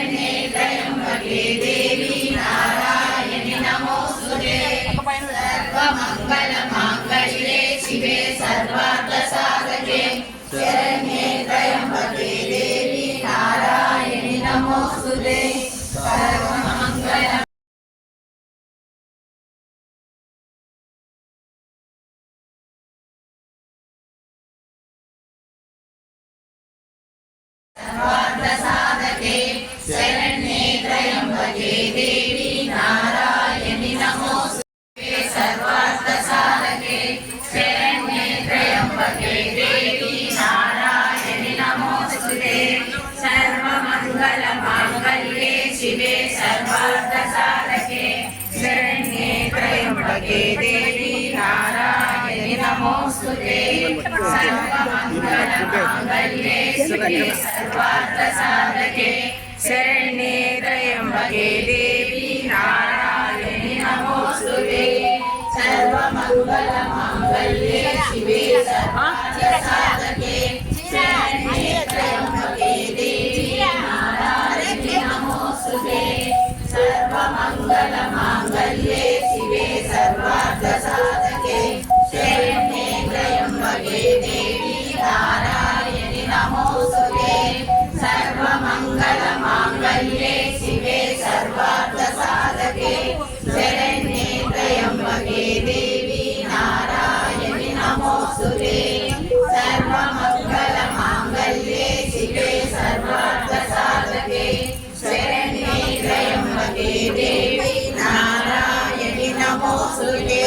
शरण्ये त्र्यम्बके देवी नारायणि नमोस्तुते सर्वमङ्गलमाङ्गल्ये शिवे सर्वार्थसाधके शरण्ये त्र्यम्बके देवी नारायणि नमोस्तुते सर्वमङ्गल सर्वार्थसाधके शरण्ये त्र्यम्बके देवी नारायणि नमोस्तुते सर्वार्थसाधके शरण्ये त्र्यम्बके देवी नारायणि नमोस्तुते सर्वमङ्गलमाङ्गल्ये शिवे सर्वार्थसाधके शरण्ये त्र्यम्बके देवी नारायणि नमोस्तुते सर्वमङ्गलमाङ्गल्ये शिवे सर्वार्थसाधके शरण्ये त्र्यम्बके देवी नारायणि नमोस्तुते सर्वमङ्गलमाङ्गल्ये शिवे सर्वार्थसाधके शरण्ये त्र्यम्बके देवी नारायणि नमोस्तुते सर्वमङ्गलमाङ्गल्ये शिवे सर्वार्थसाधके शरण्ये त्र्यम्बके देवी नारायणि नमोस्तुते सर्वमङ्गलमाङ्गल्ये शिवे सर्वार्थसाधके शरण्ये त्र्यम्बके देवी नारायणि नमोस्तुते सर्वमङ्गलमाङ्गल्ये शिवे सर्वार्थसाधके शरण्ये त्र्यम्बके देवी नारायणि नमोस्तुते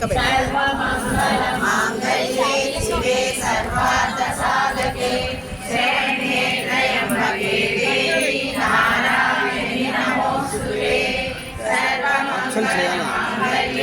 सर्वमङ्गलमाङ्गल्ये शिवे सर्वार्थसाधके शरण्ये त्र्यम्बके देवी नारायणि नमोस्तुते सर्वमङ्गलमाङ्गल्ये